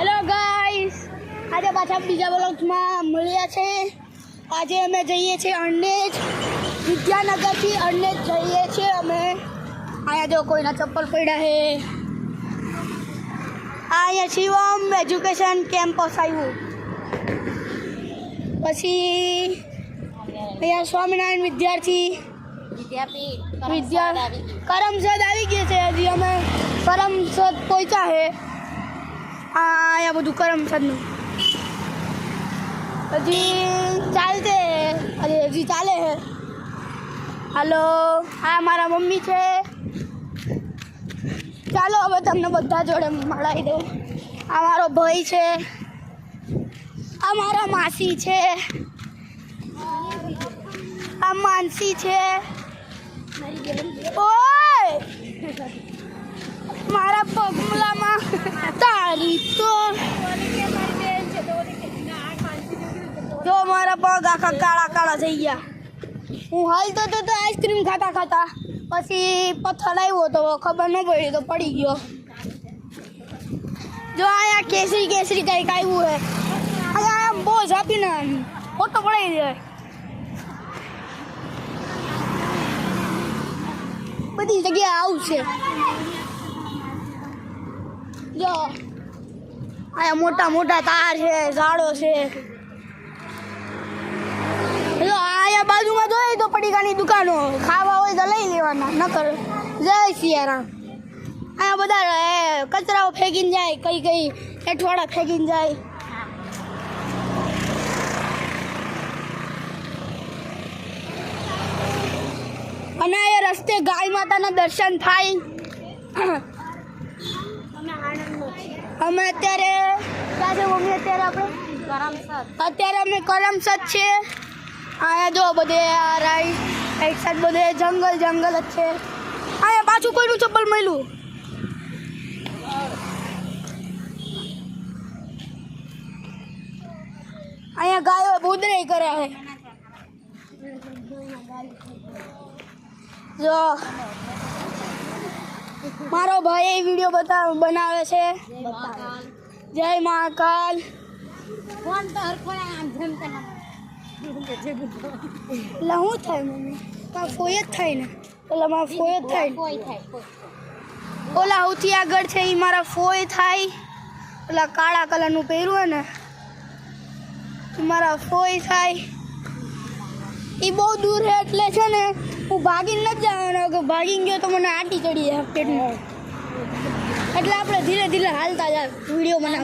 Hello guys, આજે પાછા બીજા બ્લોગમાં મળ્યા છે. આજે અમે જઈએ છીએ અરણેજ, વિદ્યાનગરથી અરણેજ જઈએ છીએ અમે. અહીંયા જો કોઈના ચપ્પલ પડ્યા છે. અહીંયા શિવમ એજ્યુકેશન કેમ્પસ આવ્યું. પછી અહીંયા સ્વામિનારાયણ વિદ્યાર્થી કરમસદ આવી ગઈ છે. હજી અમે કરમસદ પહોંચ્યા છે. અહીંયા બધું કરમસદનું હજી ચાલતે હજી ચાલે છે. હાલો, આ મારા મમ્મી છે. ચાલો હવે તમને બધા જોડે મળાવી દઉં. આ મારો ભાઈ છે, આ મારા માસી છે, આ માનસી છે. ઓય મારા પગલામાં તારી તો જો મારા પગ આખા કાળા કાળા થઈ ગયા. હું હાલતો તો આઈસ્ક્રીમ ખાતા ખાતા પછી પથ્થર આવ્યો તો ખબર ન પડી તો પડી ગયો. જો અહીંયા કેસરી કેસરી કંઈક આવ્યું છે. અહીંયા બોઝ આપીને ફોટો પડાવી દે. બધી જગ્યાએ આવું છે. જો અહીંયા મોટા મોટા તાર છે, ઝાડો છે. જો અહીંયા બાજુમાં જોઈએ તો પડીકાની દુકાનો, ખાવા હોય તો લઈ લેવાના, નકર જય સિયારામ. અહીંયા બધા કચરાઓ ફેંકીને જાય, કઈ કઈ એઠવાડા ફેંકીને જાય. અને એ રસ્તે ગાય માતાના દર્શન થાય. અમે અત્યારે ક્યાં છે મમ્મી? અત્યારે અમે કરમસદ છે. અહીંયા જો બધે આ રાઈટ સાઈડ બધે જંગલ જંગલ જ છે. અહીંયા પાછું કોઈનું ચપ્પલ મળ્યું. અહીંયા ગાયો બોદરાઈ કરે છે. જો મારો ભાઈ વિડીયો બનાવે છે. જય મહાકાલ. એટલે શું થાય મમ્મી? મારા ફોય જ થાય ને. ઓલા મારા ફોય જ થાય. ઓલા સૌથી આગળ છે એ મારા ફોય થાય. ઓલા કાળા કલરનું પહેર્યું હોય ને એ મારા ફોય થાય. એ બહુ દૂર છે એટલે છે ને હું ભાગીને નથી જવાનો. કે ભાગીને ગયો તો મને આટી ચડી જાય પેટમાં. એટલે આપણે ધીરે ધીરે હાલતા જાય વિડીયો બનાવ.